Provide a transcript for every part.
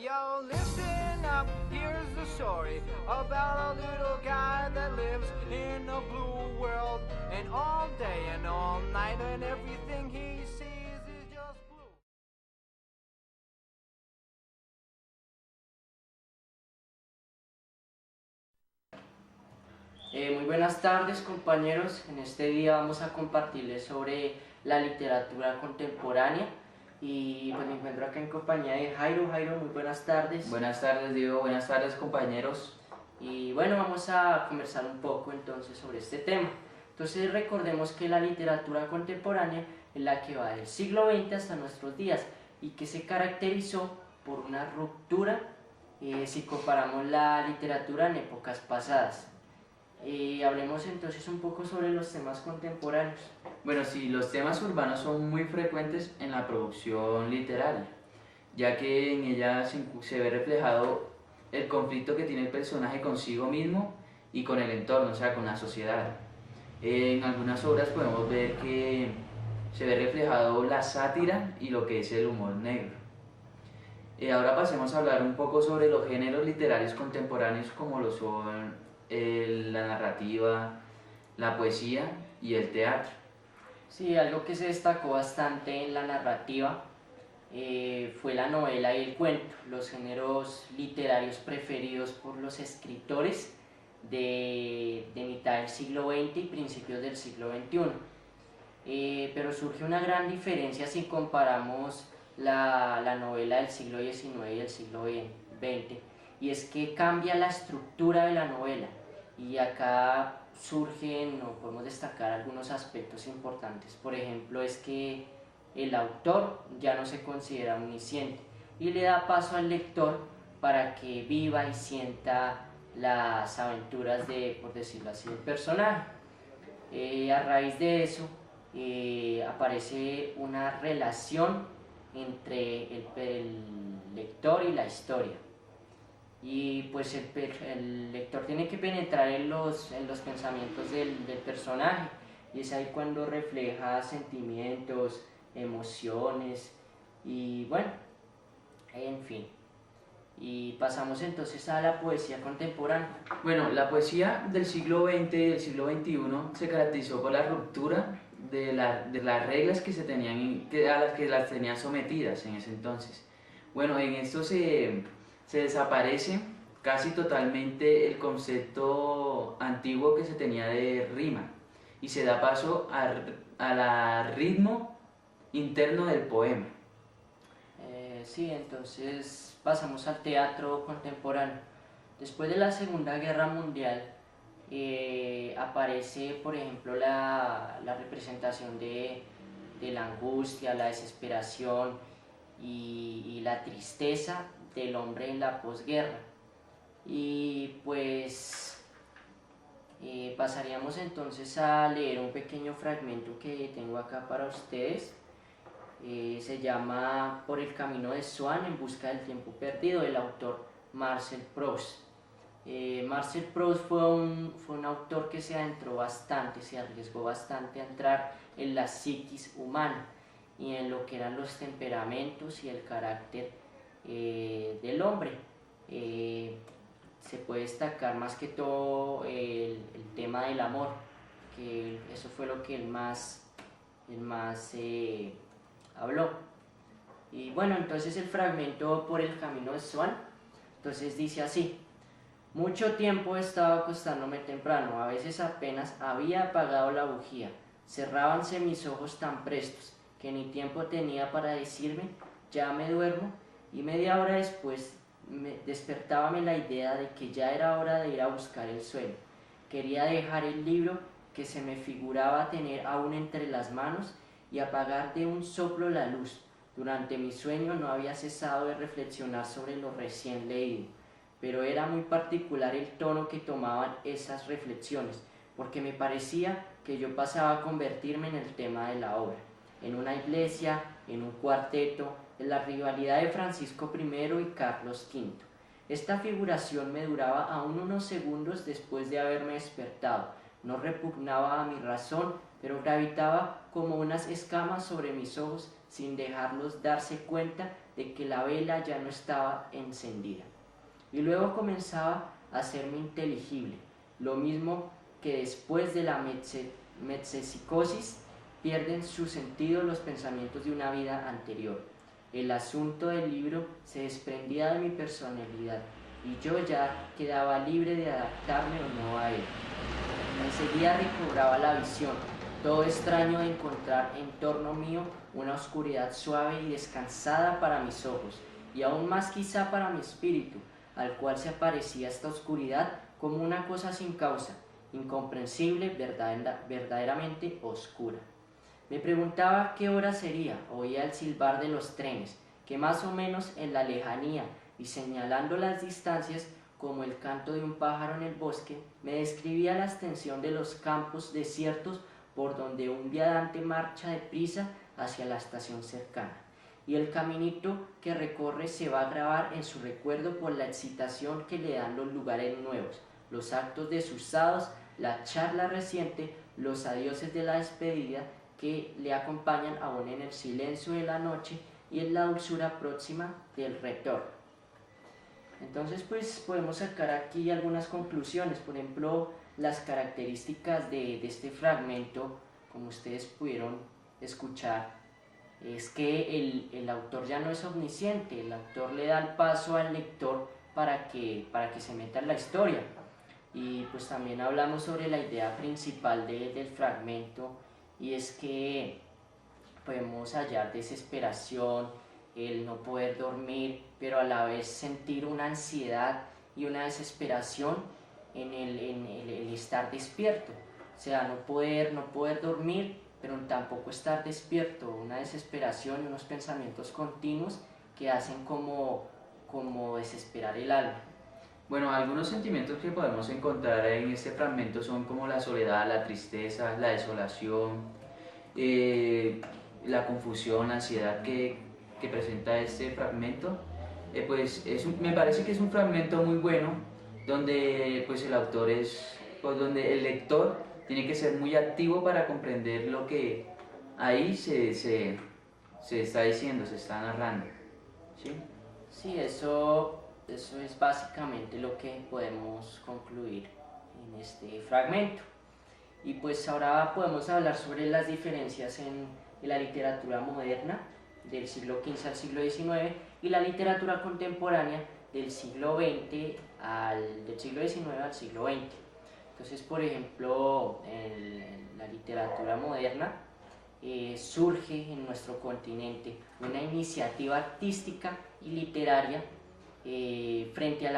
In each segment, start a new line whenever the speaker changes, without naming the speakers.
Yo, listen up, here's the story about a little guy that lives in a blue world. And all day and all night, and everything he sees is just blue.
Muy buenas tardes, compañeros. En este día vamos a compartirles sobre la literatura contemporánea y pues me encuentro acá en compañía de Jairo. Jairo, muy buenas tardes.
Buenas tardes, Diego. Buenas tardes, compañeros.
Y bueno, vamos a conversar un poco entonces sobre este tema. Entonces recordemos que la literatura contemporánea es la que va del siglo XX hasta nuestros días y que se caracterizó por una ruptura si comparamos la literatura en épocas pasadas. Hablemos entonces un poco sobre los temas contemporáneos.
Bueno, sí, los temas urbanos son muy frecuentes en la producción literaria, ya que en ella se ve reflejado el conflicto que tiene el personaje consigo mismo y con el entorno, o sea, con la sociedad. En algunas obras podemos ver que se ve reflejado la sátira y lo que es el humor negro. Ahora pasemos a hablar un poco sobre los géneros literarios contemporáneos como lo son la narrativa, la poesía y el teatro.
Sí, algo que se destacó bastante en la narrativa fue la novela y el cuento, los géneros literarios preferidos por los escritores de mitad del siglo XX y principios del siglo XXI. Pero surge una gran diferencia si comparamos la novela del siglo XIX y del siglo XX, y es que cambia la estructura de la novela, y acá surgen o podemos destacar algunos aspectos importantes. Por ejemplo, es que el autor ya no se considera omnisciente y le da paso al lector para que viva y sienta las aventuras de, por decirlo así, del personaje. A raíz de eso aparece una relación entre el lector y la historia, y pues el lector tiene que penetrar en los pensamientos del personaje, y es ahí cuando refleja sentimientos, emociones y bueno, en fin. Y pasamos entonces a la poesía contemporánea.
Bueno, la poesía del siglo XX y del siglo XXI se caracterizó por la ruptura de las reglas que se tenían, a las que las tenían sometidas en ese entonces. Bueno, en esto se desaparece casi totalmente el concepto antiguo que se tenía de rima y se da paso al ritmo interno del poema.
Sí, entonces pasamos al teatro contemporáneo. Después de la Segunda Guerra Mundial aparece, por ejemplo, la representación de la angustia, la desesperación y la tristeza del hombre en la posguerra. Y pues pasaríamos entonces a leer un pequeño fragmento que tengo acá para ustedes. Se llama Por el camino de Swann en busca del tiempo perdido, del autor Marcel Proust. Marcel Proust fue un autor que se adentró bastante, se arriesgó bastante a entrar en la psiquis humana y en lo que eran los temperamentos y el carácter del hombre. Se puede destacar más que todo el tema del amor, que eso fue lo que él más habló. Y bueno, entonces el fragmento Por el camino de Swann, entonces dice así: mucho tiempo he estado acostándome temprano, a veces apenas había apagado la bujía, cerrábanse mis ojos tan prestos que ni tiempo tenía para decirme ya me duermo, y media hora después despertábame la idea de que ya era hora de ir a buscar el sueño. Quería dejar el libro que se me figuraba tener aún entre las manos y apagar de un soplo la luz. Durante mi sueño no había cesado de reflexionar sobre lo recién leído, pero era muy particular el tono que tomaban esas reflexiones, porque me parecía que yo pasaba a convertirme en el tema de la obra, en una iglesia, en un cuarteto, en la rivalidad de Francisco I y Carlos V. Esta figuración me duraba aún unos segundos después de haberme despertado. No repugnaba a mi razón, pero gravitaba como unas escamas sobre mis ojos sin dejarlos darse cuenta de que la vela ya no estaba encendida. Y luego comenzaba a hacerme inteligible, lo mismo que después de la metempsicosis pierden su sentido los pensamientos de una vida anterior. El asunto del libro se desprendía de mi personalidad y yo ya quedaba libre de adaptarme o no a él. Enseguida recobraba la visión, todo extraño de encontrar en torno mío una oscuridad suave y descansada para mis ojos, y aún más quizá para mi espíritu, al cual se aparecía esta oscuridad como una cosa sin causa, incomprensible, verdaderamente oscura. Me preguntaba qué hora sería, oía el silbar de los trenes, que más o menos en la lejanía y señalando las distancias como el canto de un pájaro en el bosque, me describía la extensión de los campos desiertos por donde un viandante marcha deprisa hacia la estación cercana, y el caminito que recorre se va a grabar en su recuerdo por la excitación que le dan los lugares nuevos, los actos desusados, la charla reciente, los adioses de la despedida que le acompañan aún en el silencio de la noche y en la dulzura próxima del retorno. Entonces, pues podemos sacar aquí algunas conclusiones. Por ejemplo, las características de este fragmento, como ustedes pudieron escuchar, es que el autor ya no es omnisciente, el autor le da el paso al lector para que se meta en la historia. Y pues también hablamos sobre la idea principal del fragmento, y es que podemos hallar desesperación, el no poder dormir, pero a la vez sentir una ansiedad y una desesperación en el estar despierto. O sea, no poder dormir, pero tampoco estar despierto, una desesperación, unos pensamientos continuos que hacen como desesperar el alma.
Bueno, algunos sentimientos que podemos encontrar en este fragmento son como la soledad, la tristeza, la desolación, la confusión, la ansiedad que presenta este fragmento. Me parece que es un fragmento muy bueno, donde pues el autor donde el lector tiene que ser muy activo para comprender lo que ahí se está diciendo, se está narrando. ¿Sí?
Sí, eso es básicamente lo que podemos concluir en este fragmento. Y pues ahora podemos hablar sobre las diferencias en la literatura moderna del siglo XV al siglo XIX y la literatura contemporánea del siglo XIX al siglo XX. Entonces, por ejemplo, en la literatura moderna surge en nuestro continente una iniciativa artística y literaria frente a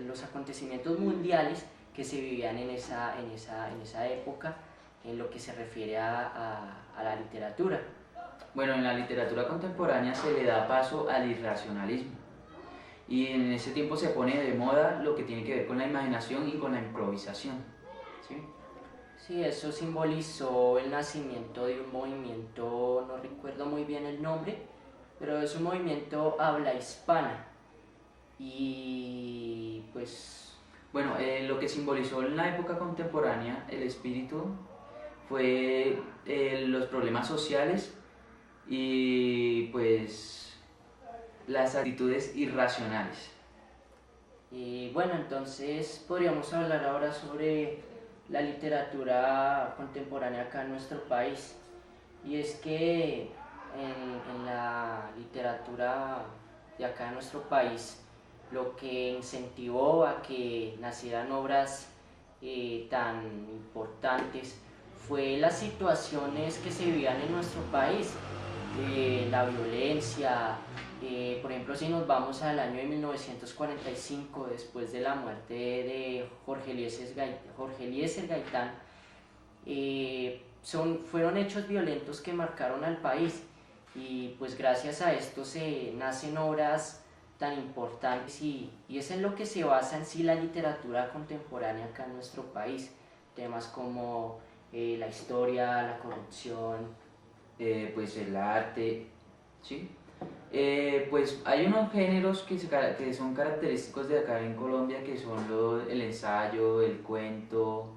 los acontecimientos mundiales que se vivían en esa época en lo que se refiere a la literatura.
Bueno, en la literatura contemporánea se le da paso al irracionalismo, y en ese tiempo se pone de moda lo que tiene que ver con la imaginación y con la improvisación. ¿Sí?
Sí, eso simbolizó el nacimiento de un movimiento, no recuerdo muy bien el nombre, pero es un movimiento habla hispana. Y pues...
Bueno, lo que simbolizó en la época contemporánea el espíritu fue los problemas sociales y pues las actitudes irracionales.
Y bueno, entonces podríamos hablar ahora sobre la literatura contemporánea acá en nuestro país. Y es que en la literatura de acá en nuestro país, lo que incentivó a que nacieran obras tan importantes fue las situaciones que se vivían en nuestro país, la violencia. Por ejemplo, si nos vamos al año de 1945, después de la muerte de Jorge Eliezer Gaitán, fueron hechos violentos que marcaron al país, y pues gracias a esto se nacen obras tan importantes, y es en lo que se basa en sí la literatura contemporánea acá en nuestro país. Temas como la historia, la corrupción,
pues el arte, ¿sí? Pues hay unos géneros que son característicos de acá en Colombia, que son el ensayo, el cuento,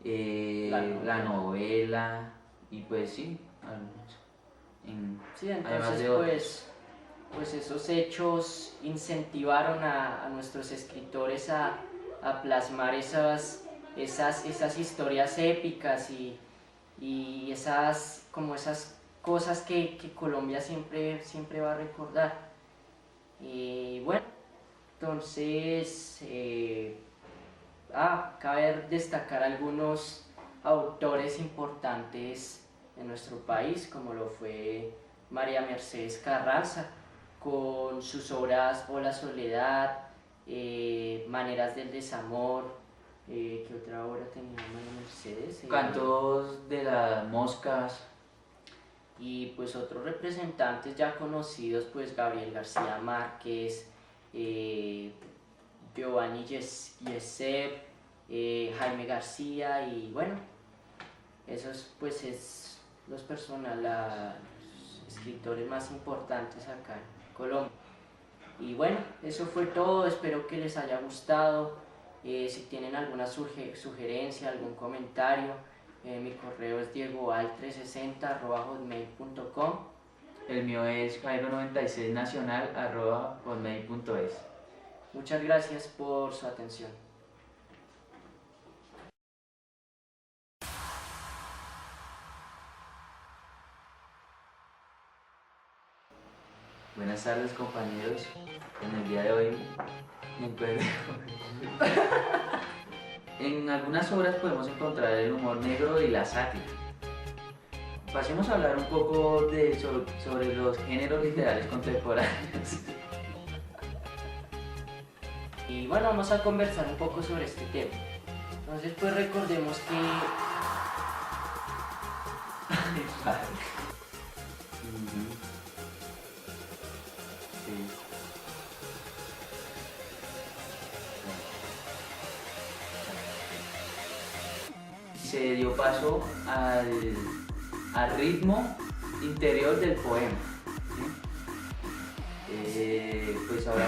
la novela, y pues sí, algunos.
Sí,
además
entonces
de otros.
pues esos hechos incentivaron a nuestros escritores a plasmar esas historias épicas y esas cosas que Colombia siempre va a recordar. Y bueno, entonces, cabe destacar algunos autores importantes en nuestro país, como lo fue María Mercedes Carranza, con sus obras O la soledad, Maneras del desamor. ¿Qué otra obra tenía María Mercedes?
Cantos de las moscas.
Y pues otros representantes ya conocidos, pues Gabriel García Márquez, Giovanni Yesep, Jaime García, y bueno, esos pues es los escritores más importantes acá en Colombia. Y bueno, eso fue todo, espero que les haya gustado. Si tienen alguna sugerencia, algún comentario, mi correo es diegoal360@hotmail.com.
El mío es jairo96nacional@hotmail.es.
Muchas gracias por su atención.
Buenas tardes, compañeros. En el día de hoy me encuentro. En algunas obras podemos encontrar el humor negro y la sátira. Pasemos a hablar un poco sobre los géneros literarios contemporáneos.
Y bueno, vamos a conversar un poco sobre este tema. Entonces, pues recordemos que
se dio paso al ritmo interior del poema. ¿Sí? Pues ahora